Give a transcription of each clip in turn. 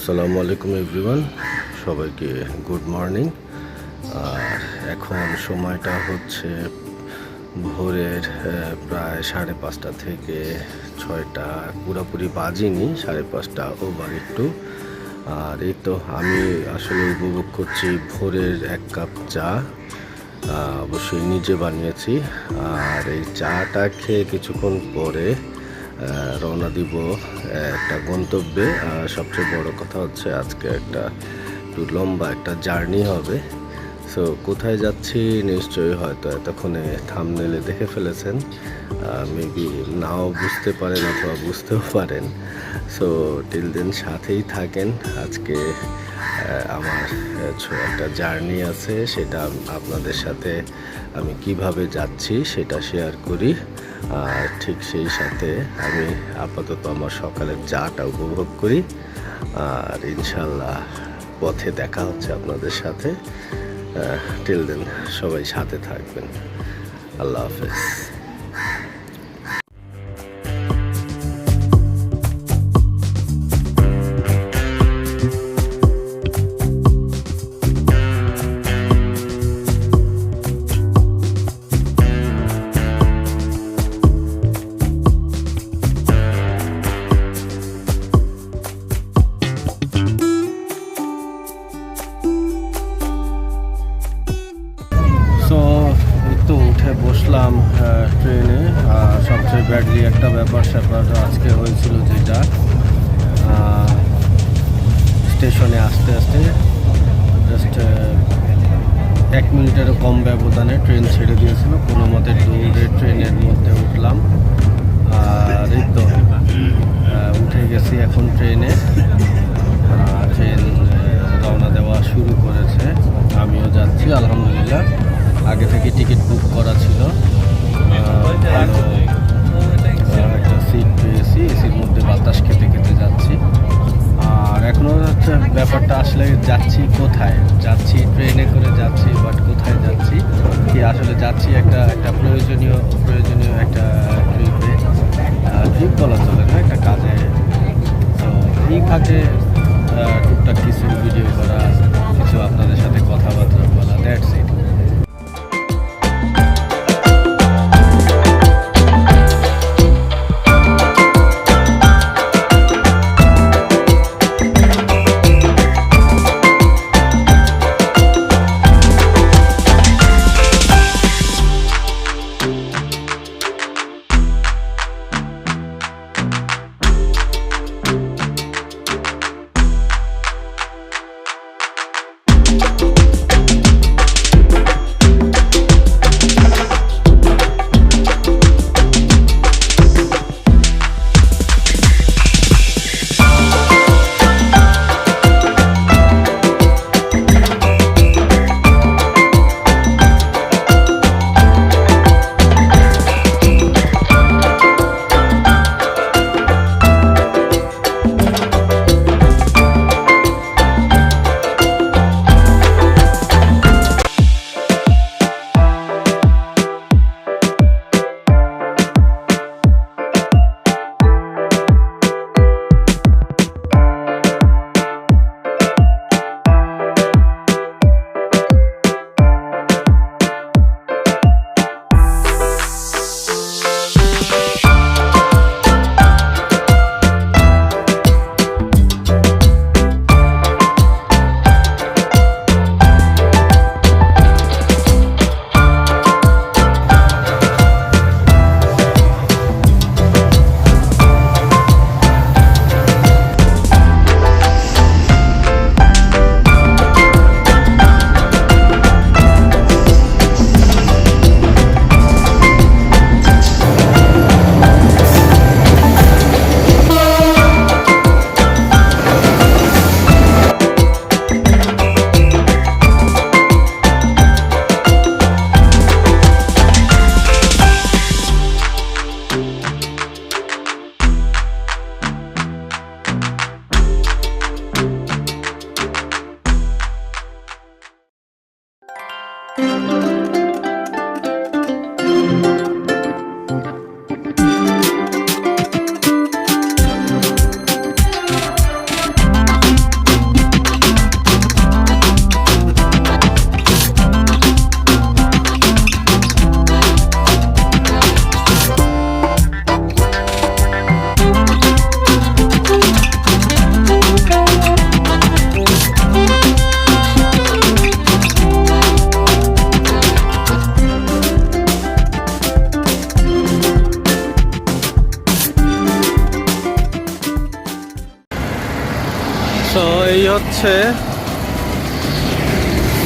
আসসালামু আলাইকুম এভরিওয়ান, সবাইকে গুড মর্নিং। আর এখন সময়টা হচ্ছে ভোরের প্রায় 5:30 থেকে 6টা, পুরোপুরি বাজিনি, 5:30 ওভার একটু। আর এই তো আমি আসলে উপভোগ করছি ভোরের এক কাপ চা, অবশ্যই নিজে বানিয়েছি। আর এই চাটা খেয়ে কিছুক্ষণ পরে রওনা দিব একটা গন্তব্যে। আর সবচেয়ে বড় কথা হচ্ছে আজকে একটু লম্বা একটা জার্নি হবে। সো কোথায় যাচ্ছি নিশ্চয়ই হয়তো এতক্ষণে থাম্বনেলে দেখে ফেলেছেন, মেবি নাও বুঝতে পারেন অথবা বুঝতেও পারেন। সো টিল দেন সাথেই থাকেন। আজকে আমার একটা জার্নি আছে, সেটা আপনাদের সাথে আমি কিভাবে যাচ্ছি সেটা শেয়ার করি। আর ঠিক সেই সাথে আমি আপাতত আমার সকালের চাটা উপভোগ করি। আর ইনশাল্লাহ পথে দেখা হচ্ছে আপনাদের সাথে। টিল দেন সবাই সাথে থাকবেন। আল্লাহ হাফেজ। বসলাম ট্রেনে। সবচেয়ে ব্যাডলি একটা ব্যাপার আজকে হয়েছিল, যেটা স্টেশনে আসতে আসতে জাস্ট 1 মিনিটেরও কম ব্যবধানে ট্রেন ছেড়ে দিয়েছিল। কোনো মতে দৌড়ে ট্রেনের মধ্যে উঠলাম। আর এই তো উঠে গেছি এখন ট্রেনে। ট্রেন রওনা দেওয়া শুরু করেছে, আমিও যাচ্ছি আলহামদুলিল্লাহ। আগে থেকে টিকিট বুক করা ছিল, ভালো একটা সিট পেয়েছি। এসির মধ্যে বাতাস খেতে খেতে যাচ্ছি। আর এখনও হচ্ছে ব্যাপারটা আসলে যাচ্ছি কোথায়, যাচ্ছি ট্রেনে করে যাচ্ছি, বাট কোথায় যাচ্ছি কি আসলে যাচ্ছি একটা প্রয়োজনীয় একটা ট্রিপ বলা চলে না, একটা কাজে। তো এই ফাঁকে টুকটাক কিছু ভিডিও করা, কিছু আপনাদের সাথে কথাবার্তা বলা, দ্যাটস ইট। হচ্ছে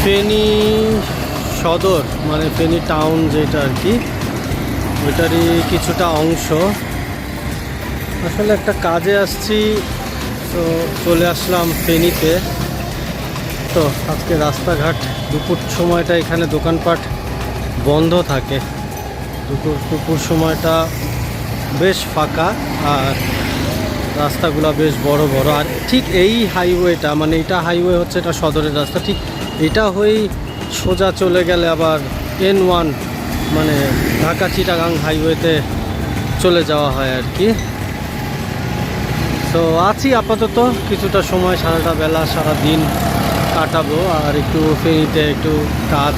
ফেনী সদর, মানে ফেনী টাউন যেটা আর কি, ওইটারই কিছুটা অংশ। আসলে একটা কাজে আসছি, তো চলে আসলাম ফেনীতে। তো আজকে রাস্তাঘাট দুপুর সময়টা এখানে দোকানপাট বন্ধ থাকে, দুপুর সময়টা বেশ ফাঁকা, আর রাস্তাগুলো বেশ বড় বড়। আর ঠিক এই হাইওয়েটা, মানে এটা হাইওয়ে হচ্ছে, এটা সদরের রাস্তা, ঠিক এটা হয়েই সোজা চলে গেলে আবার N1 মানে ঢাকা চিটাগাং হাইওয়েতে চলে যাওয়া হয় আর কি। তো আছি আপাতত কিছুটা সময়, সারাটা বেলা সারা দিন কাটাবো, আর একটু ফেনীতে একটু কাজ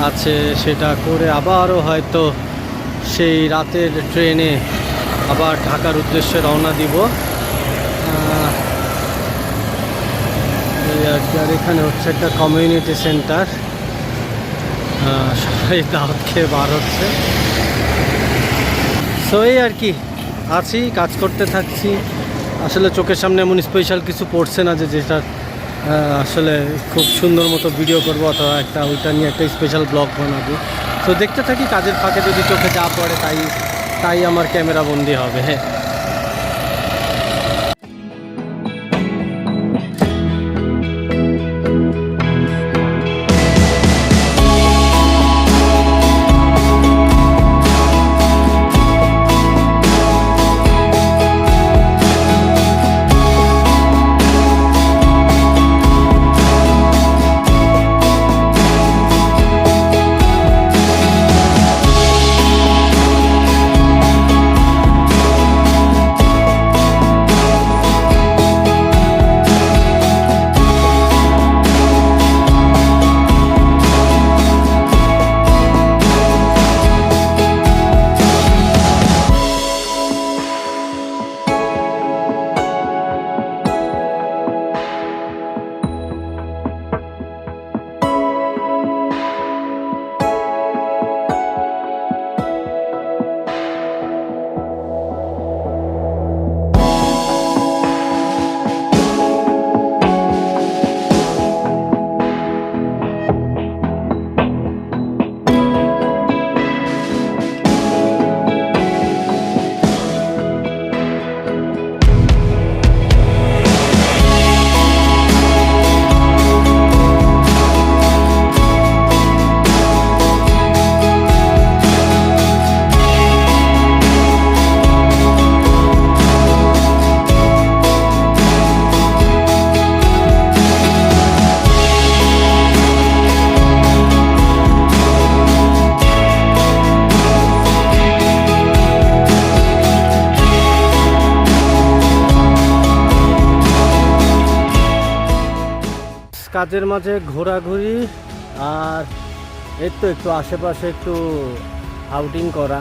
আছে, সেটা করে আবারও হয়তো সেই রাতের ট্রেনে আবার ঢাকার উদ্দেশ্যে রওনা দিব। আর এখানে হচ্ছে একটা কমিউনিটি সেন্টার, সবাই দাওয়াত খেয়ে বার হচ্ছে। সো এই আর কি, আছি, কাজ করতে থাকছি। আসলে চোখের সামনে এমন স্পেশাল কিছু পড়ছে না যে যেটা আসলে খুব সুন্দর মতো ভিডিও করবো, অথবা একটা ওইটা নিয়ে একটা স্পেশাল ব্লগ বানাবো। তো দেখতে থাকি, কাজের ফাঁকে যদি চোখে যা পড়ে তাই আমার ক্যামেরা বন্দি হবে। হ্যাঁ, কাজের মাঝে ঘোরাঘুরি, আর এই তো একটু আশেপাশে একটু আউটিং করা।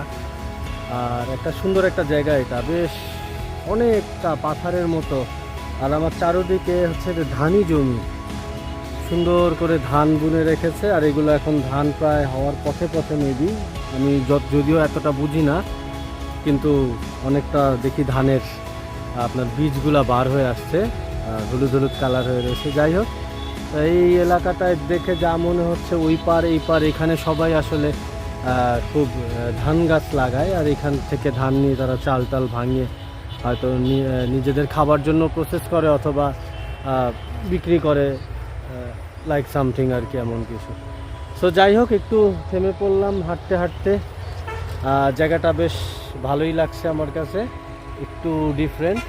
আর একটা সুন্দর একটা জায়গা, এটা বেশ অনেকটা পাথরের মতো, আর আমার চারোদিকে হচ্ছে ধানি জমি, সুন্দর করে ধান বুনে রেখেছে। আর এগুলো এখন ধান প্রায় হওয়ার পথে পথে মেবি, আমি যদিও এতটা বুঝি না, কিন্তু অনেকটা দেখি ধানের আপনার বীজগুলা বার হয়ে আসছে, হলুদ হলুদ কালার হয়ে রয়েছে। যাই হোক, এই এলাকাটায় দেখে যা মনে হচ্ছে ওই পার এই পার এখানে সবাই আসলে খুব ধান গাছ লাগায়, আর এখান থেকে ধান নিয়ে তারা চাল টাল ভাঙিয়ে হয়তো নিজেদের খাবার জন্য প্রসেস করে, অথবা বিক্রি করে, লাইক সামথিং আর কি, এমন কিছু। সো যাই হোক, একটু থেমে পড়লাম হাঁটতে হাঁটতে। জায়গাটা বেশ ভালোই লাগছে আমার কাছে, একটু ডিফারেন্ট।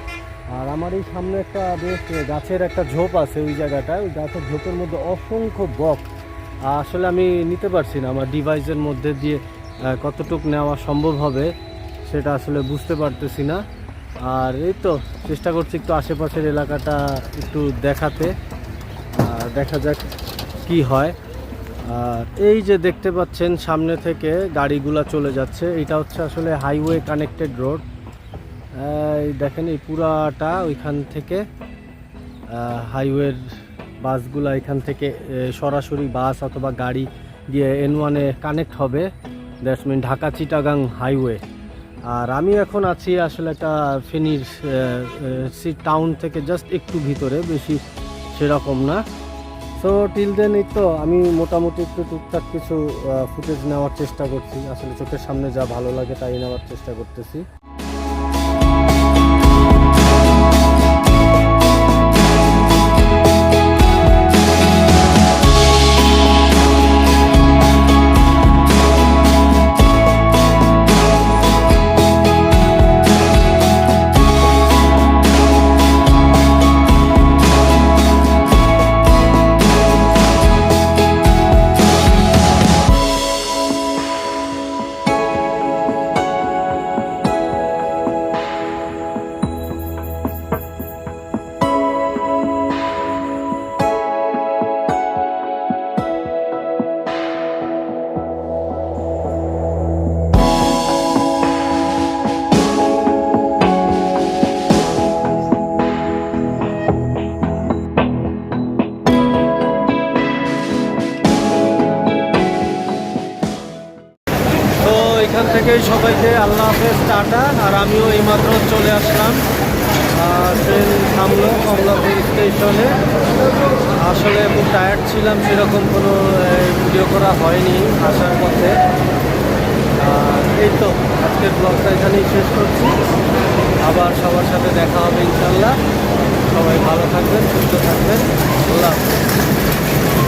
আর আমার এই সামনে একটা বেশ গাছের একটা ঝোপ আছে, ওই জায়গাটায়, ওই গাছের ঝোপের মধ্যে অসংখ্য বক। আসলে আমি নিতে পারছি না, আমার ডিভাইসের মধ্যে দিয়ে কতটুকু নেওয়া সম্ভব হবে সেটা আসলে বুঝতে পারতেছি না। আর এই তো চেষ্টা করছি একটু আশেপাশের এলাকাটা একটু দেখাতে, দেখা যাক কি হয়। আর এই যে দেখতে পাচ্ছেন সামনে থেকে গাড়িগুলা চলে যাচ্ছে, এটা হচ্ছে আসলে হাইওয়ে কানেক্টেড রোড। এই দেখেন, এই পুরাটা ওইখান থেকে হাইওয়ের বাসগুলা এখান থেকে সরাসরি বাস অথবা গাড়ি দিয়ে N1-এ কানেক্ট হবে, that's mean Dhaka Chittagong highway. আর আমি এখন আছি আসলে একটা ফেনীর টাউন থেকে জাস্ট একটু ভিতরে, বেশি সেরকম না। সো টিল দেন এই তো আমি মোটামুটি একটু টুকটাক কিছু ফুটেজ নেওয়ার চেষ্টা করছি, আসলে চোখের সামনে যা ভালো লাগে তাই নেওয়ার চেষ্টা করতেছি। এখান থেকেই সবাইকে আল্লাহ হাফেজ, টাটা। আর আমিও এইমাত্র চলে আসলাম, ট্রেন থামলো কমলাপুর স্টেশনে। আসলে খুব টায়ার্ড ছিলাম, সেরকম কোনো ভিডিও করা হয়নি আসার পথে। এই তো আজকের ব্লগটা এখানেই শেষ করছি, আবার সবার সাথে দেখা হবে ইনশাল্লাহ। সবাই ভালো থাকবেন, সুস্থ থাকবেন, আল্লাহ হাফেজ।